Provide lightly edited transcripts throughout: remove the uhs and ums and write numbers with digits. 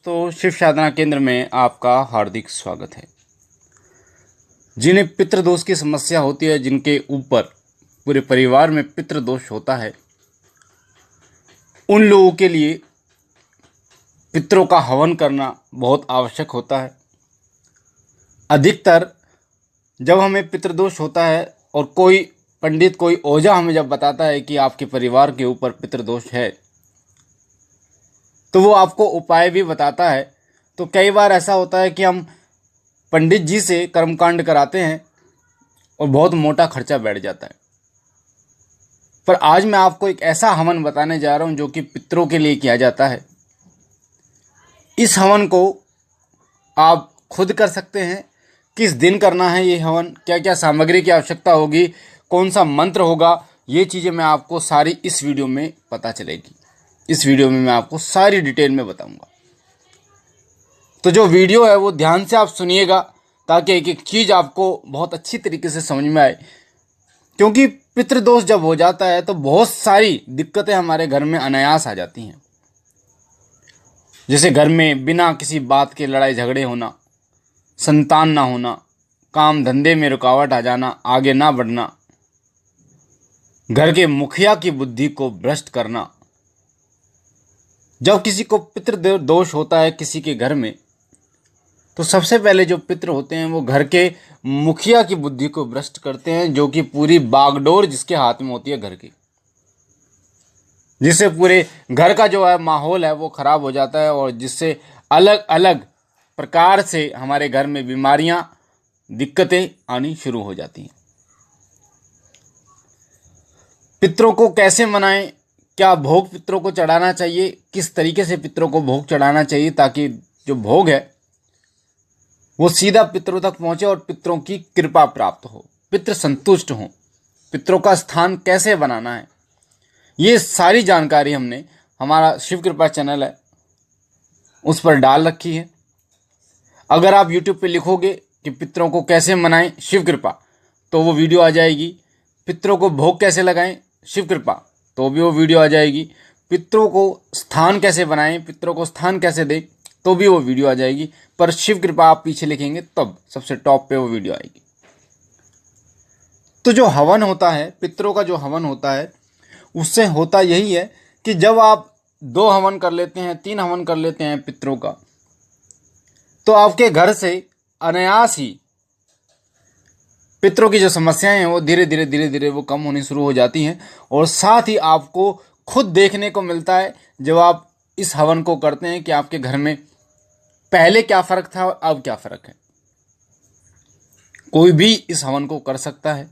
दोस्तों, शिव साधना केंद्र में आपका हार्दिक स्वागत है। जिन्हें पितृदोष की समस्या होती है, जिनके ऊपर पूरे परिवार में पितृदोष होता है, उन लोगों के लिए पितरों का हवन करना बहुत आवश्यक होता है। अधिकतर जब हमें पितृदोष होता है और कोई पंडित, कोई ओझा हमें जब बताता है कि आपके परिवार के ऊपर पितृदोष है, तो वो आपको उपाय भी बताता है। तो कई बार ऐसा होता है कि हम पंडित जी से कर्मकांड कराते हैं और बहुत मोटा खर्चा बैठ जाता है। पर आज मैं आपको एक ऐसा हवन बताने जा रहा हूं जो कि पितरों के लिए किया जाता है। इस हवन को आप खुद कर सकते हैं। किस दिन करना है ये हवन, क्या क्या सामग्री की आवश्यकता होगी, कौन सा मंत्र होगा, ये चीज़ें मैं आपको सारी इस वीडियो में पता चलेगी। इस वीडियो में मैं आपको सारी डिटेल में बताऊंगा। तो जो वीडियो है वो ध्यान से आप सुनिएगा, ताकि एक एक चीज़ आपको बहुत अच्छी तरीके से समझ में आए। क्योंकि पितृदोष जब हो जाता है तो बहुत सारी दिक्कतें हमारे घर में अनायास आ जाती हैं। जैसे घर में बिना किसी बात के लड़ाई झगड़े होना, संतान ना होना, काम धंधे में रुकावट आ जाना, आगे ना बढ़ना, घर के मुखिया की बुद्धि को भ्रष्ट करना। जब किसी को पितृदोष होता है किसी के घर में, तो सबसे पहले जो पितृ होते हैं वो घर के मुखिया की बुद्धि को भ्रष्ट करते हैं, जो कि पूरी बागडोर जिसके हाथ में होती है घर की, जिससे पूरे घर का जो है माहौल है वो खराब हो जाता है, और जिससे अलग अलग प्रकार से हमारे घर में बीमारियां, दिक्कतें आनी शुरू हो जाती हैं। पितरों को कैसे मनाएं, क्या भोग पितरों को चढ़ाना चाहिए, किस तरीके से पितरों को भोग चढ़ाना चाहिए ताकि जो भोग है वो सीधा पितरों तक पहुंचे और पितरों की कृपा प्राप्त हो, पितृ संतुष्ट हों। पितरों का स्थान कैसे बनाना है, ये सारी जानकारी हमने, हमारा शिव कृपा चैनल है उस पर डाल रखी है। अगर आप YouTube पे लिखोगे कि पितरों को कैसे मनाएं शिव कृपा, तो वो वीडियो आ जाएगी। पितरों को भोग कैसे लगाएं शिव कृपा, तो भी वो वीडियो आ जाएगी। पितरों को स्थान कैसे बनाएं, पितरों को स्थान कैसे दें, तो भी वो वीडियो आ जाएगी। पर शिव कृपा आप पीछे लिखेंगे तब सबसे टॉप पे वो वीडियो आएगी। तो जो हवन होता है, पितरों का जो हवन होता है, उससे होता यही है कि जब आप 2 हवन कर लेते हैं, 3 हवन कर लेते हैं पितरों का, तो आपके घर से अनायास ही पितरों की जो समस्याएं हैं वो धीरे धीरे वो कम होनी शुरू हो जाती हैं। और साथ ही आपको खुद देखने को मिलता है जब आप इस हवन को करते हैं कि आपके घर में पहले क्या फर्क था और अब क्या फर्क है। कोई भी इस हवन को कर सकता है।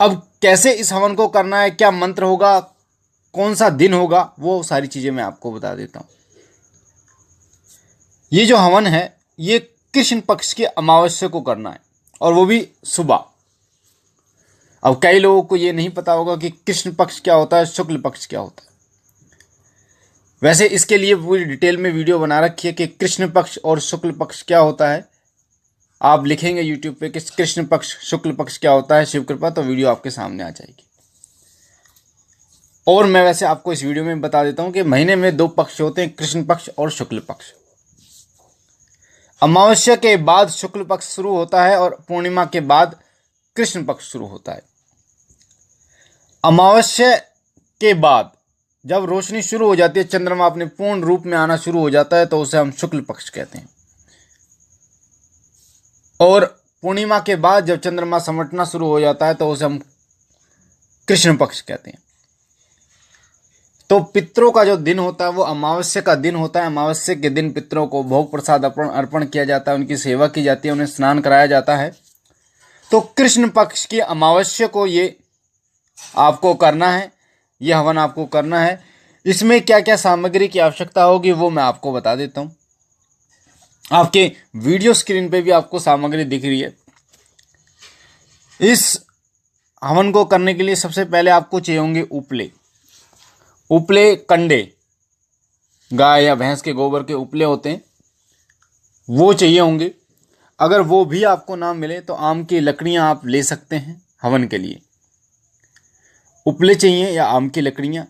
अब कैसे इस हवन को करना है, क्या मंत्र होगा, कौन सा दिन होगा, वो सारी चीजें मैं आपको बता देता हूं। ये जो हवन है ये कृष्ण पक्ष की अमावस्या को करना है, और वो भी सुबह। अब कई लोगों को ये नहीं पता होगा कि कृष्ण पक्ष क्या होता है, शुक्ल पक्ष क्या होता है। वैसे इसके लिए पूरी डिटेल में वीडियो बना रखी है कि कृष्ण पक्ष और शुक्ल पक्ष क्या होता है। आप लिखेंगे YouTube पे कि कृष्ण पक्ष शुक्ल पक्ष क्या होता है शिव कृपा, तो वीडियो आपके सामने आ जाएगी। और मैं वैसे आपको इस वीडियो में बता देता हूं कि महीने में 2 पक्ष होते हैं, कृष्ण पक्ष और शुक्ल पक्ष। अमावस्या के बाद शुक्ल पक्ष शुरू होता है और पूर्णिमा के बाद कृष्ण पक्ष शुरू होता है। अमावस्या के बाद जब रोशनी शुरू हो जाती है, चंद्रमा अपने पूर्ण रूप में आना शुरू हो जाता है, तो उसे हम शुक्ल पक्ष कहते हैं। और पूर्णिमा के बाद जब चंद्रमा समटना शुरू हो जाता है, तो उसे हम कृष्ण पक्ष कहते हैं। तो पितरों का जो दिन होता है वो अमावस्या का दिन होता है। अमावस्या के दिन पितरों को भोग प्रसाद अर्पण किया जाता है, उनकी सेवा की जाती है, उन्हें स्नान कराया जाता है। तो कृष्ण पक्ष की अमावस्या को ये आपको करना है, यह हवन आपको करना है। इसमें क्या क्या सामग्री की आवश्यकता होगी वो मैं आपको बता देता हूं। आपके वीडियो स्क्रीन पे भी आपको सामग्री दिख रही है। इस हवन को करने के लिए सबसे पहले आपको चाहिए होंगे उपले। उपले कंडे, गाय या भैंस के गोबर के उपले होते हैं, वो चाहिए होंगे। अगर वो भी आपको ना मिले तो आम की लकड़ियां आप ले सकते हैं हवन के लिए। उपले चाहिए या आम की लकड़ियां,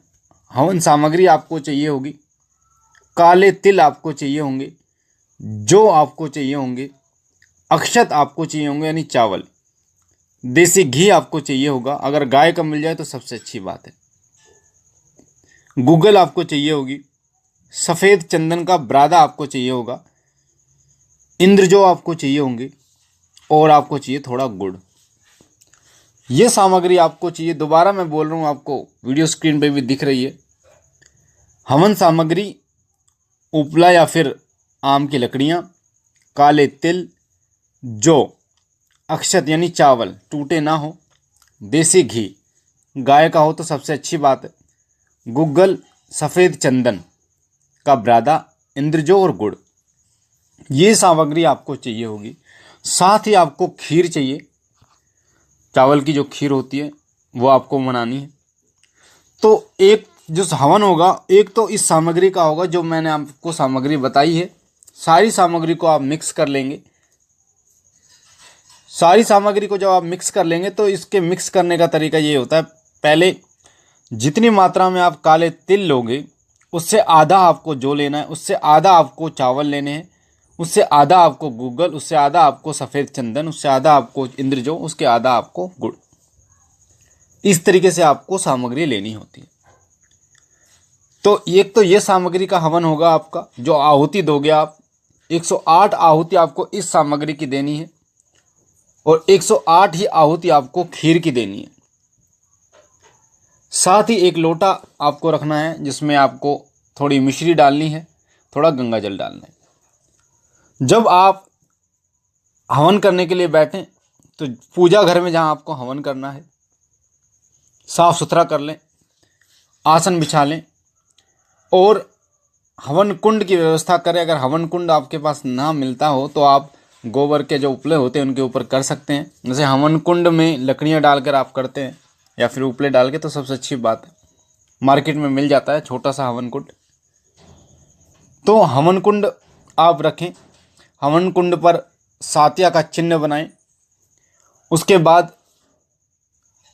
हवन सामग्री आपको चाहिए होगी। काले तिल आपको चाहिए होंगे, जौ आपको चाहिए होंगे, अक्षत आपको चाहिए होंगे यानी चावल, देसी घी आपको चाहिए होगा, अगर गाय का मिल जाए तो सबसे अच्छी बात है, गूगल आपको चाहिए होगी, सफ़ेद चंदन का ब्रादा आपको चाहिए होगा, इंद्रजौ आपको चाहिए होंगे, और आपको चाहिए थोड़ा गुड़। ये सामग्री आपको चाहिए। दोबारा मैं बोल रहा हूँ, आपको वीडियो स्क्रीन पे भी दिख रही है। हवन सामग्री: उपला या फिर आम की लकड़ियाँ, काले तिल, जौ, अक्षत यानी चावल टूटे ना हो, देसी घी, गाय का हो तो सबसे अच्छी बात है, गुग्गल, सफ़ेद चंदन का ब्रादा, इंद्रजौ और गुड़। ये सामग्री आपको चाहिए होगी। साथ ही आपको खीर चाहिए, चावल की जो खीर होती है वो आपको बनानी है। तो एक जो हवन होगा, एक तो इस सामग्री का होगा जो मैंने आपको सामग्री बताई है, सारी सामग्री को आप मिक्स कर लेंगे। सारी सामग्री को जब आप मिक्स कर लेंगे तो इसके मिक्स करने का तरीका ये होता है, पहले जितनी मात्रा में आप काले तिल लोगे उससे आधा आपको जौ लेना है, उससे आधा आपको चावल लेने हैं, उससे आधा आपको गूगल, उससे आधा आपको सफ़ेद चंदन, उससे आधा आपको इंद्रजौ, उसके आधा आपको गुड़। इस तरीके से आपको सामग्री लेनी होती है। तो एक तो ये सामग्री का हवन होगा आपका, जो आहुति दोगे आप, 108 आहुति आपको इस सामग्री की देनी है, और 108 ही आहुति आपको खीर की देनी है। साथ ही एक लोटा आपको रखना है जिसमें आपको थोड़ी मिश्री डालनी है, थोड़ा गंगा जल डालना है। जब आप हवन करने के लिए बैठें तो पूजा घर में जहाँ आपको हवन करना है साफ सुथरा कर लें, आसन बिछा लें और हवन कुंड की व्यवस्था करें। अगर हवन कुंड आपके पास ना मिलता हो तो आप गोबर के जो उपले होते हैं उनके ऊपर कर सकते हैं। जैसे हवन कुंड में लकड़ियाँ डालकर आप करते हैं या फिर उपले डाल के, तो सबसे अच्छी बात है। मार्केट में मिल जाता है छोटा सा हवन कुंड। तो हवन कुंड आप रखें, हवन कुंड पर सातिया का चिन्ह बनाएं। उसके बाद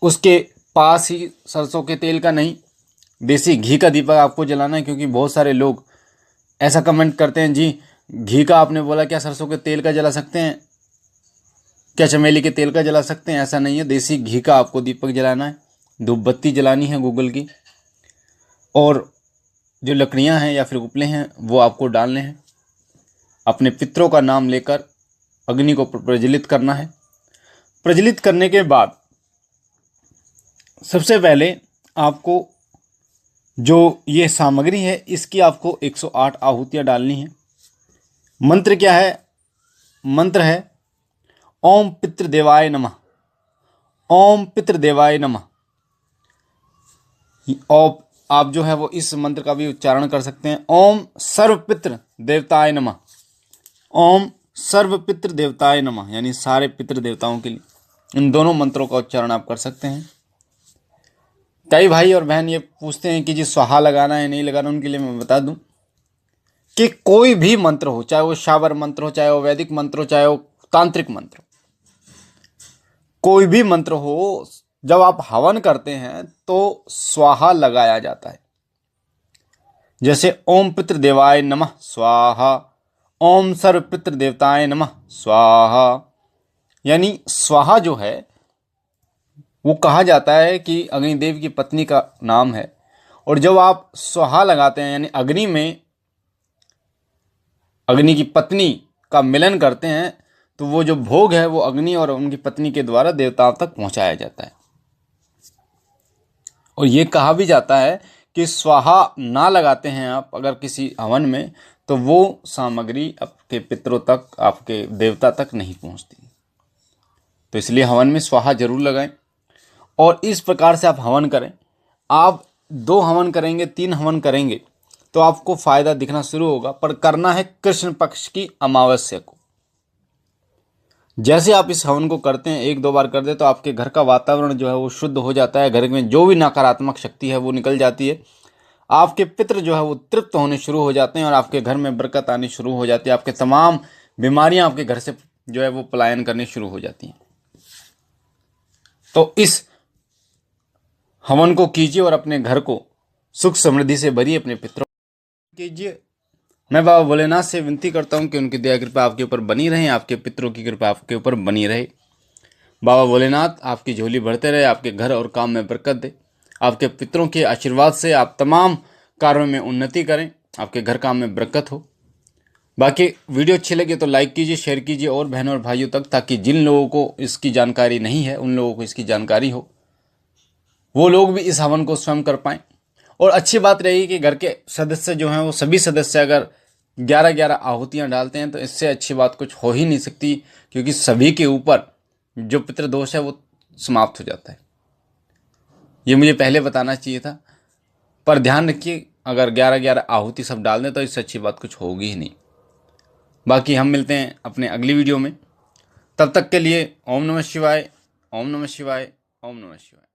उसके पास ही सरसों के तेल का नहीं, देसी घी का दीपक आपको जलाना है, क्योंकि बहुत सारे लोग ऐसा कमेंट करते हैं, जी घी का आपने बोला, क्या सरसों के तेल का जला सकते हैं, क्या चमेली के तेल का जला सकते हैं? ऐसा नहीं है, देसी घी का आपको दीपक जलाना है, धूप बत्ती जलानी है गूगल की, और जो लकड़ियां हैं या फिर उपले हैं वो आपको डालने हैं। अपने पितरों का नाम लेकर अग्नि को प्रज्वलित करना है। प्रज्वलित करने के बाद सबसे पहले आपको जो ये सामग्री है इसकी आपको 108 आहुतियाँ डालनी है। मंत्र क्या है? मंत्र है ओम पितृदेवाय नमः, ओम पितृदेवाय नमः। और आप जो है वो इस मंत्र का भी उच्चारण कर सकते हैं, ओम सर्व पितृ देवताय नमः, ओम सर्व पितृ देवताय नमः, यानी सारे पितृ देवताओं के लिए। इन दोनों मंत्रों का उच्चारण आप कर सकते हैं। कई भाई और बहन ये पूछते हैं कि जी स्वाहा लगाना है नहीं लगाना, उनके लिए मैं बता दूं कि कोई भी मंत्र हो, चाहे वो शाबर मंत्र हो, चाहे वो वैदिक मंत्र हो, चाहे वो तांत्रिक मंत्र हो, कोई भी मंत्र हो, जब आप हवन करते हैं तो स्वाहा लगाया जाता है। जैसे ओम पितृदेवाय नमः स्वाहा, ओम सर्व पितृदेवताय नमः स्वाहा, यानी स्वाहा जो है वो कहा जाता है कि अग्निदेव की पत्नी का नाम है। और जब आप स्वाहा लगाते हैं यानी अग्नि में अग्नि की पत्नी का मिलन करते हैं, तो वो जो भोग है वो अग्नि और उनकी पत्नी के द्वारा देवताओं तक पहुंचाया जाता है। और ये कहा भी जाता है कि स्वाहा ना लगाते हैं आप अगर किसी हवन में, तो वो सामग्री आपके पितरों तक, आपके देवता तक नहीं पहुंचती। तो इसलिए हवन में स्वाहा जरूर लगाएं। और इस प्रकार से आप हवन करें। आप 2 हवन करेंगे, 3 हवन करेंगे तो आपको फायदा दिखना शुरू होगा, पर करना है कृष्ण पक्ष की अमावस्या को। जैसे आप इस हवन को करते हैं, 1-2 बार कर दे तो आपके घर का वातावरण जो है वो शुद्ध हो जाता है। घर में जो भी नकारात्मक शक्ति है वो निकल जाती है। आपके पितृ जो है वो तृप्त होने शुरू हो जाते हैं और आपके घर में बरकत आनी शुरू हो जाती है। आपके तमाम बीमारियां आपके घर से जो है वो पलायन करनी शुरू हो जाती हैं। तो इस हवन को कीजिए और अपने घर को सुख समृद्धि से भरिए, अपने पितरों कीजिए। मैं बाबा भोलेनाथ से विनती करता हूँ कि उनकी दया कृपा आपके ऊपर बनी रहे, आपके पितरों की कृपा आपके ऊपर बनी रहे। बाबा भोलेनाथ आपकी झोली भरते रहे, आपके घर और काम में बरकत दे। आपके पितरों के आशीर्वाद से आप तमाम कार्यों में उन्नति करें, आपके घर काम में बरकत हो। बाकी वीडियो अच्छी लगे तो लाइक कीजिए, शेयर कीजिए और बहनों और भाइयों तक, ताकि जिन लोगों को इसकी जानकारी नहीं है उन लोगों को इसकी जानकारी हो, वो लोग भी इस हवन को स्वयं कर पाएँ। और अच्छी बात रही कि घर के सदस्य जो हैं वो सभी सदस्य अगर 11-11 आहुतियाँ डालते हैं तो इससे अच्छी बात कुछ हो ही नहीं सकती, क्योंकि सभी के ऊपर जो पितृदोष है वो समाप्त हो जाता है। ये मुझे पहले बताना चाहिए था, पर ध्यान रखिए अगर 11-11 आहुति सब डाल दें तो इससे अच्छी बात कुछ होगी ही नहीं। बाकी हम मिलते हैं अपने अगली वीडियो में, तब तक के लिए ओम नमः शिवाय, ओम नमः शिवाय, ओम नमः शिवाय।